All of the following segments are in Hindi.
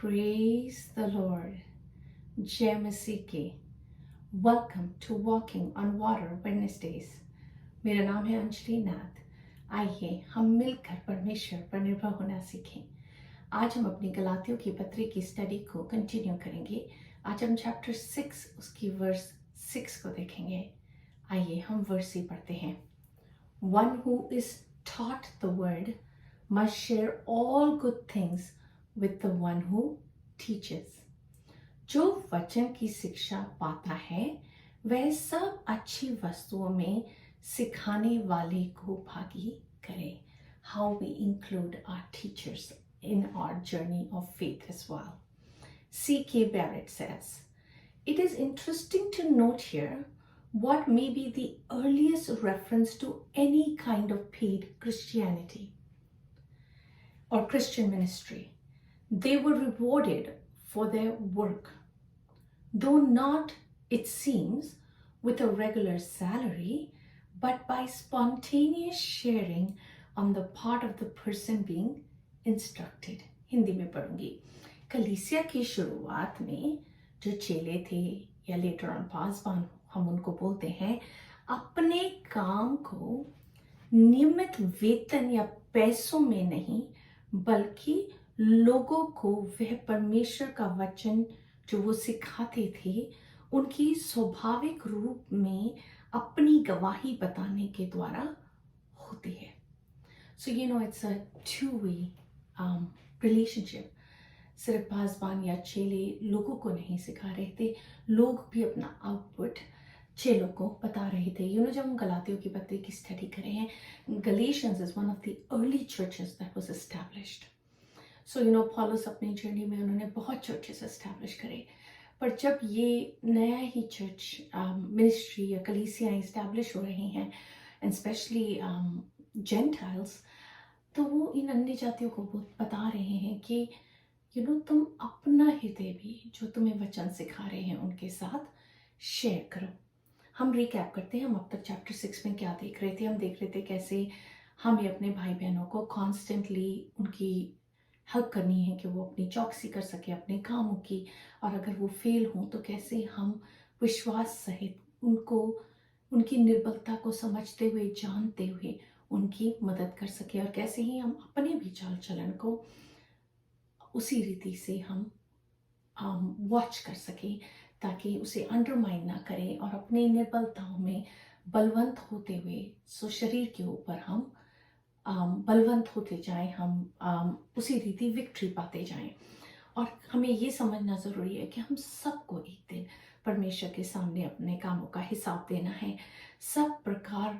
Praise the Lord. जय मसीह के। Welcome to walking on water Wednesdays. मेरा नाम है अंजलि नाथ। आइए हम मिलकर परमेश्वर पर निर्भर होना सीखें। आज हम अपनी गलातियों की पत्री की स्टडी को कंटिन्यू करेंगे। आज हम चैप्टर 6 उसकी वर्स 6 को देखेंगे। आइए हम वर्स ही पढ़ते हैं। One who is taught the word must share all good things with the one who teaches. जो वचन की शिक्षा पाता है वह सब अच्छी वस्तुओं में सिखाने वाले को भागी करे. How we include our teachers in our journey of faith as well. C.K. Barrett says, it is interesting to note here what may be the earliest reference to any kind of paid Christianity or Christian ministry. They were rewarded for their work, though not, it seems, with a regular salary, but by spontaneous sharing on the part of the person being instructed. Hindi में पढ़ूंगी। कलीसिया की शुरुआत में जो चेले थे या लेटर ऑन पासवान हम उनको बोलते हैं, अपने काम को नियमित वेतन या पैसों में नहीं बल्कि लोगों को वह परमेश्वर का वचन जो वो सिखाते थे उनकी स्वाभाविक रूप में अपनी गवाही बताने के द्वारा होती है. So you know it's a two way relationship. सिर्फ पासवान या चेले लोगों को नहीं सिखा रहे थे, लोग भी अपना आउटपुट चेलों को बता रहे थे. जब हम गलातियों की पत्री की स्टडी कर रहे हैं, Galatians is one of the early churches that was established. So Paulus अपनी जर्नी में उन्होंने बहुत चर्चेस एस्टैब्लिश करे, पर जब ये नया ही चर्च मिनिस्ट्री या कलीसियाँ इस्टेब्लिश हो रही हैं, एंड स्पेशली जेंटाइल्स, तो वो इन अन्य जातियों को बता रहे हैं कि तुम अपना हृदय भी जो तुम्हें वचन सिखा रहे हैं उनके साथ शेयर करो. हम रिकैप करते हैं, हम अब तक चैप्टर 6 में क्या देख रहे थे. हम देख रहे थे कैसे हमें अपने भाई बहनों को कॉन्स्टेंटली उनकी हेल्प करनी है कि वो अपनी चौकसी कर सके अपने कामों की, और अगर वो फेल हों तो कैसे हम विश्वास सहित उनको उनकी निर्बलता को समझते हुए जानते हुए उनकी मदद कर सके, और कैसे ही हम अपने भी चाल चलन को उसी रीति से हम वॉच कर सकें ताकि उसे अंडरमाइन ना करें और अपनी निर्बलताओं में बलवंत होते हुए सो शरीर के ऊपर हम बलवंत होते जाएं, हम उसी रीति विक्ट्री पाते जाएं. और हमें ये समझना ज़रूरी है कि हम सबको एक दिन परमेश्वर के सामने अपने कामों का हिसाब देना है. सब प्रकार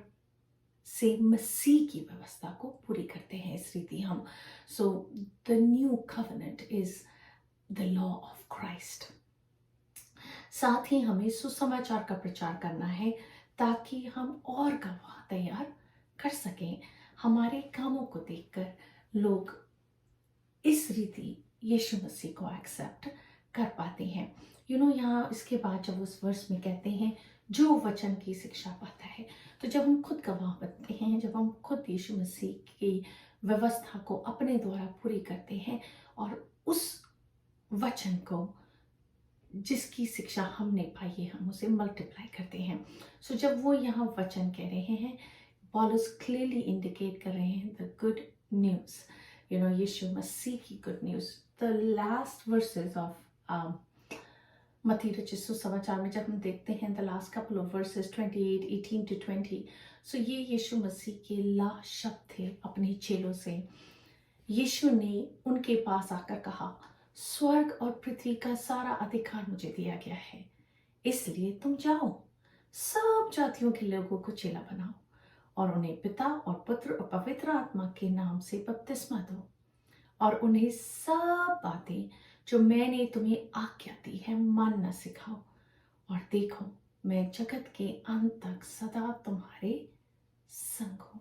से मसीह की व्यवस्था को पूरी करते हैं इस रीति हम. So the new covenant is the law of Christ. साथ ही हमें सुसमाचार का प्रचार करना है ताकि हम और गवाह तैयार कर सकें. हमारे कामों को देखकर लोग इस रीति यीशु मसीह को एक्सेप्ट कर पाते हैं. यहाँ इसके बाद जब उस वर्ष में कहते हैं जो वचन की शिक्षा पाता है, तो जब हम खुद गवाह बनते हैं, जब हम खुद यीशु मसीह की व्यवस्था को अपने द्वारा पूरी करते हैं और उस वचन को जिसकी शिक्षा हमने पाई है हम उसे मल्टीप्लाई करते हैं. सो जब वो यहाँ वचन कह रहे हैं, पॉलस क्लियरली इंडिकेट कर रहे हैं द गुड न्यूज़, यीशु मसीह की good news. The last versus of मत्ती रचित सुसमाचार में जब हम देखते हैं the last couple of versus 28:18 to 20, सो ये यीशु मसीह के लास्ट शब्द थे अपने चेलों से. यीशु ने उनके पास आकर कहा, स्वर्ग और पृथ्वी का सारा अधिकार मुझे दिया गया है, इसलिए तुम जाओ, सब जातियों के लोगों को चेला बनाओ और उन्हें पिता और पुत्र और पवित्र आत्मा के नाम से बपतिस्मा दो और उन्हें सब बातें जो मैंने तुम्हें आज्ञा दी है मानना सिखाओ। और देखो, मैं जगत के अंत तक सदा तुम्हारे संग हूं।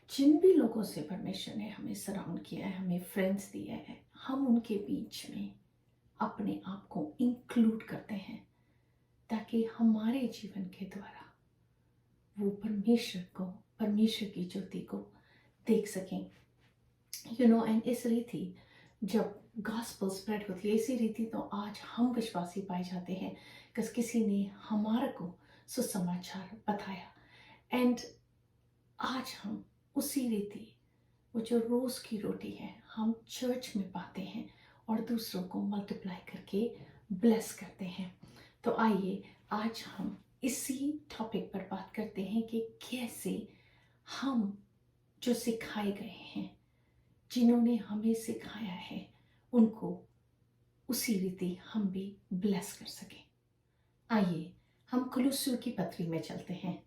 जिन भी लोगों से परमेश्वर ने हमें सराउंड किया है, हमें फ्रेंड्स दिए हैं, हम उनके बीच में अपने आप को इंक्लूड करते हैं ताकि हमारे जीवन के द्वारा वो परमेश्वर की ज्योति को देख सकें। एंड इस रीति जब गॉस्पेल स्प्रेड होती है, इसी रीति तो आज हम विश्वासी पाए जाते हैं कि किसी ने हमारे को सुसमाचार बताया। एंड आज हम उसी रीति वो जो रोज की रोटी है हम चर्च में पाते हैं और दूसरों को मल्टीप्लाई करके ब्लेस करते हैं। तो आइए आज हम इसी टॉपिक पर बात करते हैं कि कैसे हम जो सिखाए गए हैं, जिन्होंने हमें सिखाया है, उनको उसी रीति हम भी ब्लेस कर सकें। आइए हम कुलुस्सियों की पत्री में चलते हैं,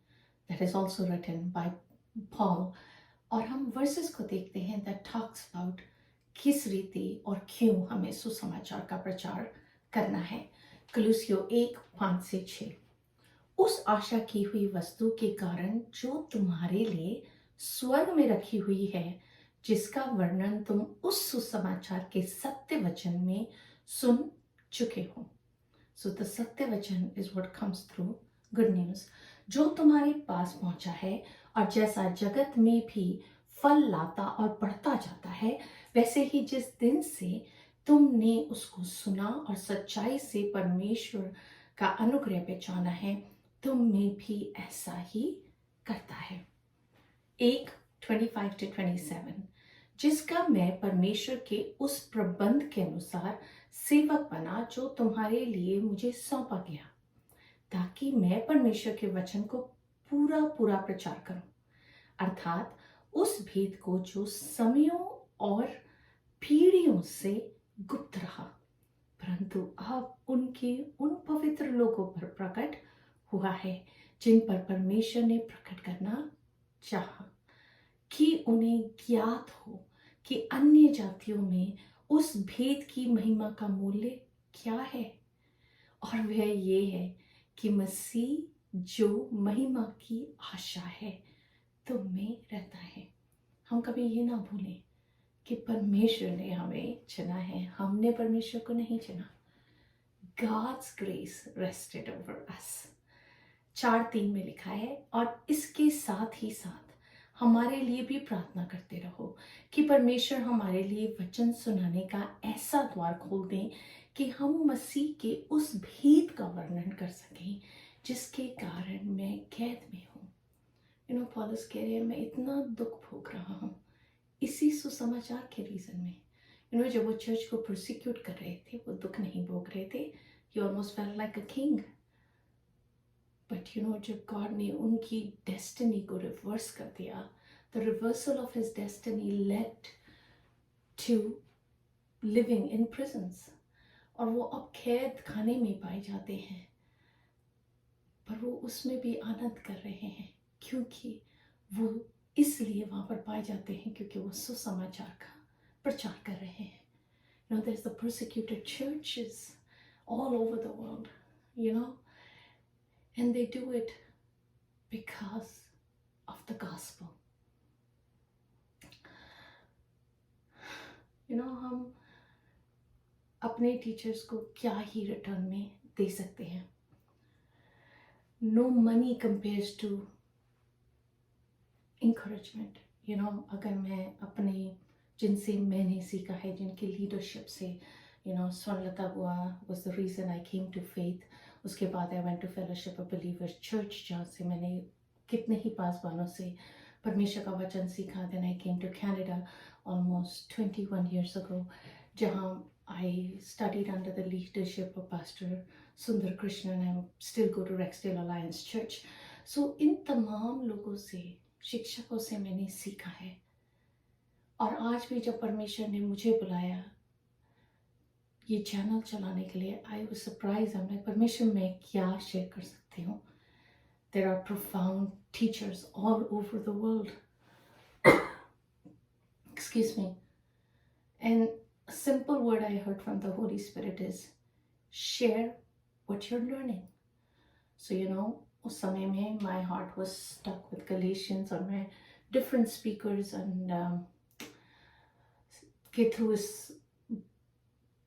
that is also written by Paul, और हम वर्सेस को देखते हैं दैट टॉक्स अबाउट किस रीति और क्यों हमें सुसमाचार का प्रचार करना है। कुलुस्सियों 1:5-6। उस आशा की हुई वस्तु के कारण जो तुम्हारे लिए स्वर्ग में रखी हुई है, जिसका वर्णन तुम उस सुसमाचार के सत्य वचन में सुन चुके हो। सो द सत्य वचन is what comes through good news, जो तुम्हारे पास पहुंचा है और जैसा जगत में भी फल लाता और बढ़ता जाता है, वैसे ही जिस दिन से तुमने उसको सुना और सच्चाई से परमेश्वर का अनुग्रह पहचाना है, तुम में भी ऐसा ही करता है। 1:25-27, जिसका मैं परमेश्वर के उस प्रबंध के अनुसार सेवक बना जो तुम्हारे लिए मुझे सौंपा गया, ताकि मैं परमेश्वर के वचन को पूरा पूरा प्रचार करूं, अर्थात उस भेद को जो समयों और पीढ़ियों से गुप्त रहा, परंतु अब उनके उन पवित्र लोगों पर प्रकट हुआ है, जिन पर परमेश्वर ने प्रकट करना चाहा, कि उन्हें ज्ञात हो कि अन्य जातियों में उस भेद की महिमा का मूल्य क्या है, और वह ये है कि मसीह जो महिमा की आशा है तुम में रहता है। हम कभी ये ना भूलें कि परमेश्वर ने हमें चुना है, हमने परमेश्वर को नहीं चुना। God's grace rested over us, 4:3 में लिखा है। और इसके साथ ही साथ हमारे लिए भी प्रार्थना करते रहो कि परमेश्वर हमारे लिए वचन सुनाने का ऐसा द्वार खोल दें कि हम मसीह के उस भेद का वर्णन कर सकें जिसके कारण मैं कैद में हूँ। पौलुस कह रहे हैं, मैं इतना दुख भोग रहा हूँ इसी सुसमाचार के रीजन में। जब वो चर्च को प्रोसिक्यूट कर रहे थे, वो दुख नहीं भोग रहे थे, he almost felt like a king. But जब गॉड ने उनकी डेस्टिनी को रिवर्स कर दिया, the reversal of his destiny led to living in prisons, और वो अब कैद खाने में पाए जाते हैं, पर वो उसमें भी आनंद कर रहे हैं, क्योंकि वो इसलिए वहां पर पाए जाते हैं क्योंकि वो सुसमाचार का प्रचार कर रहे हैं। There's the persecuted churches all over the world, and they do it because of the gospel. हम अपने टीचर्स को क्या ही रिटर्न में दे सकते हैं। No money compares to encouragement. अगर मैं अपने जिनसे मैंने सीखा है, जिनकी लीडरशिप से, स्वर्णलता बुआ was the reason I came to faith. उसके बाद I went to Fellowship of Believers Church, जहाँ से मैंने कितने ही पासवानों से परमेश्वर का वचन सीखा। Then I came to Canada almost 21 years ago, जहाँ I studied under the leadership of Pastor Sundar Krishnan and still go to Rexdale Alliance Church. So इन तमाम लोगों से, शिक्षकों से मैंने सीखा है, और आज भी जब परमेश्वर ने मुझे बुलाया ये चैनल चलाने के लिए, आई वाज सरप्राइज। मैं परमेश्वर में क्या शेयर कर सकती हूँ। There are profound teachers all over the world, excuse me. And a simple word I heard from the Holy Spirit is share what you're learning. So, उस समय में my heart was stuck with Galatians और मैं different speakers and के through इस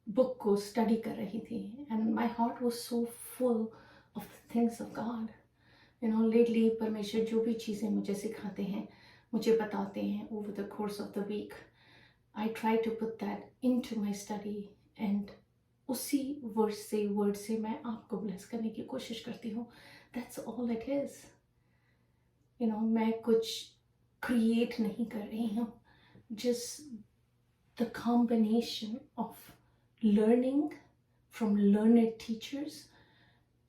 book को study कर रही थी. And my heart was so full of the things of God. Lately परमेश्वर जो भी चीज़ें मुझे सिखाते हैं, मुझे बताते हैं over the course of the week, I try to put that into my study and उसी word से मैं आपको bless करने की कोशिश करती हूँ. That's all it is. मैं कुछ create नहीं कर रही हूँ. Just the combination of learning from learned teachers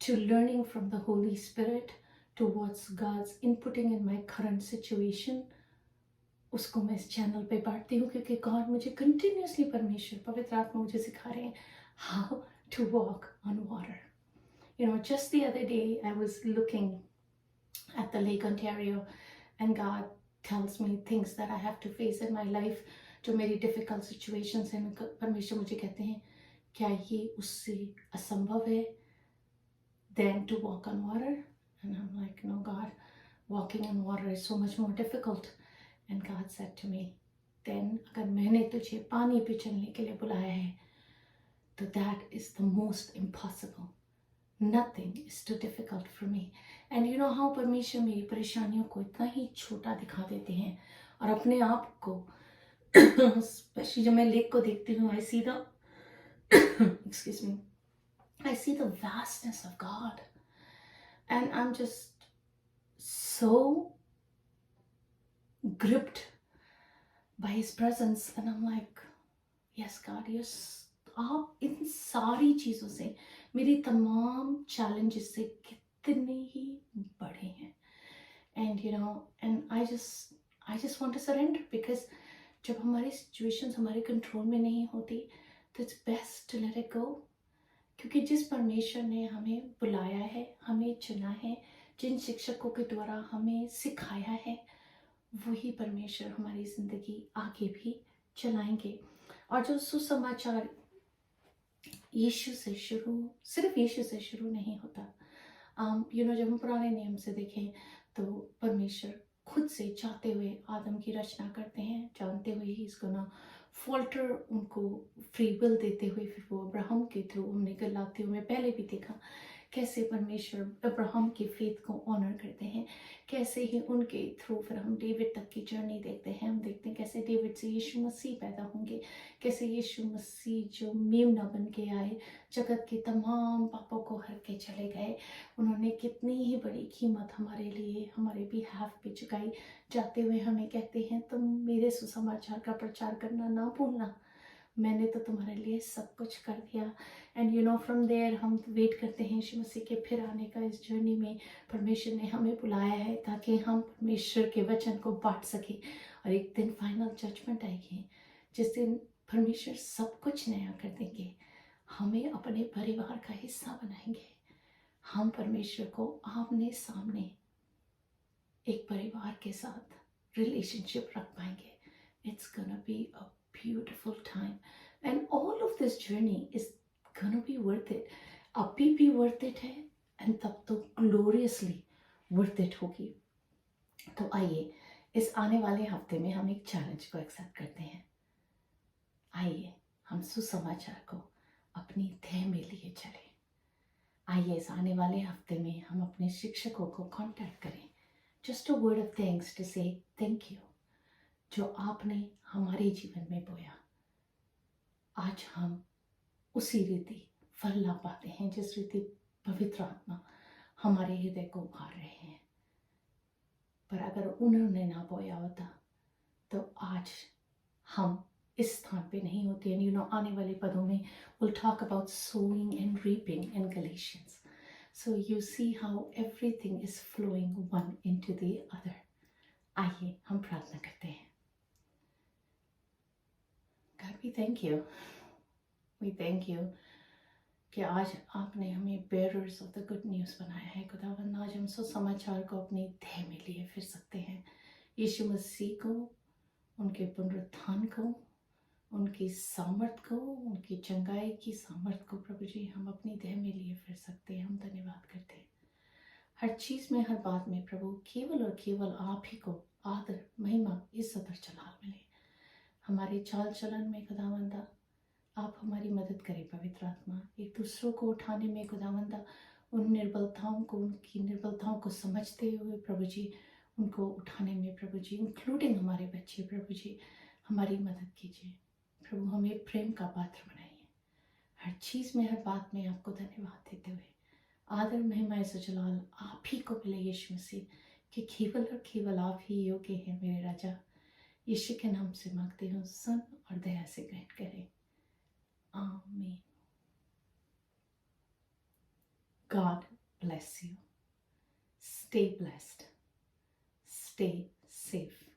to learning from the Holy Spirit to what's God's inputting in my current situation, उसको मैं इस चैनल पे बांटती हूँ क्योंकि गॉड मुझे कंटिन्यूसली परमेश्वर पवित्र आत्मा मुझे सिखा रहे हैं how to walk on water. Just the other day I was looking at the Lake Ontario and God tells me things that I have to face in my life, जो मेरी difficult situations हैं. परमेश्वर मुझे कहते हैं क्या ये उससे असंभव है than to walk on water? And I'm like, no God, walking on water is so much more difficult. And God said to me, then अगर मैंने तुझे पानी पे चलने के लिए बुलाया है तो that is the most impossible. Nothing is too difficult for me. And you know how परमेश्वर मेरी परेशानियों को इतना ही छोटा दिखा देते हैं और अपने आप को स्पेशली जब मैं लेक को देखती हूँ I see the excuse me, I see the vastness of God and I'm just so gripped by his presence and I'm like, yes God, yes, आप इन सारी चीज़ों से मेरी तमाम challenges से कितने ही बड़े हैं. And and I just want to surrender because जब हमारी situations हमारे control में नहीं होती तो it's best to let it go. क्योंकि जिस परमेश्वर ने हमें बुलाया है, हमें चुना है, जिन शिक्षकों के द्वारा हमें सिखाया है, वही परमेश्वर हमारी ज़िंदगी आगे भी चलाएंगे. और जो सुसमाचार यीशु से शुरू, सिर्फ यीशु से शुरू नहीं होता. जब हम पुराने नियम से देखें तो परमेश्वर खुद से चाहते हुए आदम की रचना करते हैं, जानते हुए ही इसको ना फॉल्टर उनको फ्री विल देते हुए फिर वो अब्राहम के थ्रू हमने गलातियों में पहले भी देखा कैसे परमेश्वर अब्राहम के फेथ को ऑनर करते हैं, कैसे ही उनके थ्रू फिर हम डेविड तक की जर्नी देखते हैं. हम देखते हैं कैसे डेविड से यीशु मसीह पैदा होंगे, कैसे यीशु मसीह जो मेमना बन के आए, जगत के तमाम पापों को हर के चले गए. उन्होंने कितनी ही बड़ी कीमत हमारे लिए, हमारे बिहाफ पे चुकाई. जाते हुए हमें कहते हैं तुम मेरे सुसमाचार का प्रचार करना ना भूलना, मैंने तो तुम्हारे लिए सब कुछ कर दिया. एंड फ्रॉम देयर हम वेट करते हैं यीशु मसीह के फिर आने का. इस जर्नी में परमेश्वर ने हमें बुलाया है ताकि हम परमेश्वर के वचन को बांट सकें. और एक दिन फाइनल जजमेंट आएगी जिस दिन परमेश्वर सब कुछ नया कर देंगे, हमें अपने परिवार का हिस्सा बनाएंगे. हम परमेश्वर को आमने सामने एक परिवार के साथ रिलेशनशिप रख पाएंगे. It's gonna be a beautiful time and all of this journey is gonna be worth it. अभी भी worth it है and तब तो gloriously worth it होगी. तो आइए इस आने वाले हफ्ते में हम एक चैलेंज को एक्सेप्ट करते हैं. आइए हम सुसमाचार को अपनी ध्येय में लिए चले. आइए इस आने वाले हफ्ते में हम अपने शिक्षकों को कांटेक्ट करें. Just a word of thanks to say thank you जो आपने हमारे जीवन में बोया. आज हम उसी रीति फल ला पाते हैं जिस रीति पवित्र आत्मा हमारे हृदय को उभार रहे हैं. पर अगर उन्होंने ना बोया होता तो आज हम इस स्थान पे नहीं होते. आने वाले पदों में we'll talk about sowing and reaping in Galatians. So you see how everything is flowing one into the other. आइए हम प्रार्थना करते हैं. God, we thank you. We thank you कि आज आपने हमें bearers of the good news बनाया है. खुदावंद आज हम सुसमाचार को अपने ध्येय में लिए फिर सकते हैं. यीशु मसीह को उनके पुनरुत्थान को, उनकी सामर्थ को, उनकी चंगाई की सामर्थ को प्रभु जी हम अपनी देह में लिए फिर सकते हैं। हम धन्यवाद करते हैं। हर चीज़ में, हर बात में प्रभु केवल और केवल आप ही को आदर, महिमा, इज्जत और जलाल मिले। हमारे चाल चलन में खुदावंदा आप हमारी मदद करें। पवित्र आत्मा एक दूसरों को उठाने में खुदावंदा उन निर्बलताओं को, उनकी निर्बलताओं को समझते हुए प्रभु जी उनको उठाने में प्रभु जी, इंक्लूडिंग हमारे बच्चे, प्रभु जी हमारी मदद कीजिए। प्रभु हमें प्रेम का पात्र बनाइए। हर चीज़ में, हर बात में आपको धन्यवाद देते हुए आदर, महिमा, इज्जत, जलाल आप ही को मिले यीशु मसीह, कि केवल और केवल आप ही योग्य हैं मेरे राजा। यीशु के नाम से मांगते हूँ, सुन और दया से ग्रहण करें। आमीन। God bless you. Stay blessed. Stay safe.